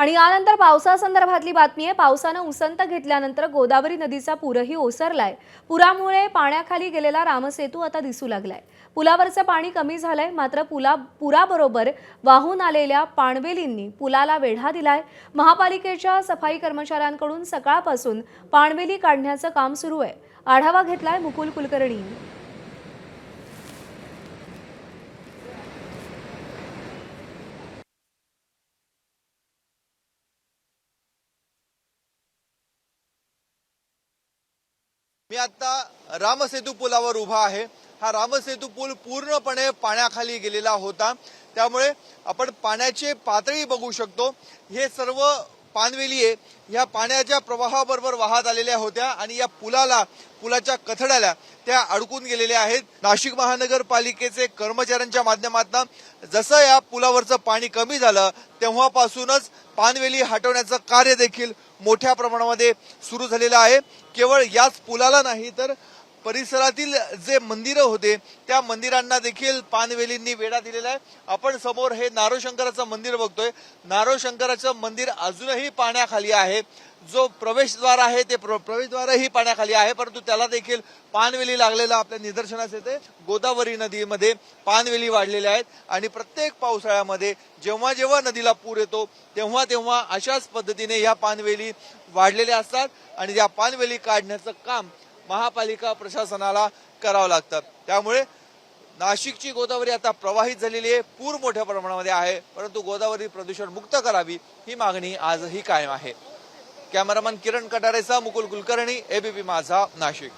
आणि यानंतर पावसासंदर्भातली बातमी आहे। पावसानं उसंत घेतल्यानंतर गोदावरी नदीचा पूरही ओसरलाय। पुरामुळे पाण्याखाली गेलेला रामसेतू आता दिसू लागलाय। पुलावरचं पाणी कमी झालंय, मात्र पुराबरोबर वाहून आलेल्या पाणवेलींनी पुलाला वेढा दिलाय। महापालिकेच्या सफाई कर्मचाऱ्यांकडून सकाळपासून पाणवेली काढण्याचं काम सुरू आहे। आढावा घेतलाय मुकुल कुलकर्णी। मी आता रामसेतू पुलावर उभा आहे। हा रामसेतू पूल पूर्णपणे पाण्याखाली गेलेला होता, त्यामुळे आपण पाण्याची पातळी बघू शकतो। हे सर्व पाणवेली आहे, या पाण्याच्या प्रवाहाबरोबर वाहत आलेल्या होत्या आणि या पुलाच्या कथड्याला त्या अडकून गेलेल्या आहेत। नाशिक महानगरपालिकेचे कर्मचाऱ्यांच्या माध्यमातून जसं या पुलावरचं पाणी कमी झालं तेव्हापासूनच पाणवेली हटवण्याचं कार्य देखील मोठ्या प्रमाणामध्ये सुरू झालेलं आहे। केवळ याच पुलाला नाही तर परिसरातील जे मंदिरं होते त्या मंदिरांना देखील पाणवेलींनी वेढा दिलेला आहे। आपण समोर हे नारोशंकराचं मंदिर बघतोय। नारोशंकराचं मंदिर अजूनही पाण्याखाली आहे। जो प्रवेशद्वार आहे ते प्रवेशद्वारही पाण्याखाली आहे, परंतु त्याला देखील पाणवेली लागलेला आपल्या निदर्शनास येते। गोदावरी नदीमध्ये पाणवेली वाढलेल्या आहेत आणि प्रत्येक पावसाळ्यामध्ये जेव्हा जेव्हा नदीला पूर येतो तेव्हा तेव्हा अशाच पद्धतीने या पाणवेली वाढलेल्या असतात आणि या पाणवेली काढण्याचं काम महापालिका प्रशासनाला करावं लागतं। त्यामुळे नाशिकची गोदावरी आता प्रवाहित झालेली आहे, पूर मोठ्या प्रमाणामध्ये आहे, परंतु गोदावरी प्रदूषण मुक्त करावी ही मागणी आजही कायम आहे। कॅमेरामन किरण कटारेचा मुकुल कुलकर्णी, एबीपी माझा, नाशिक।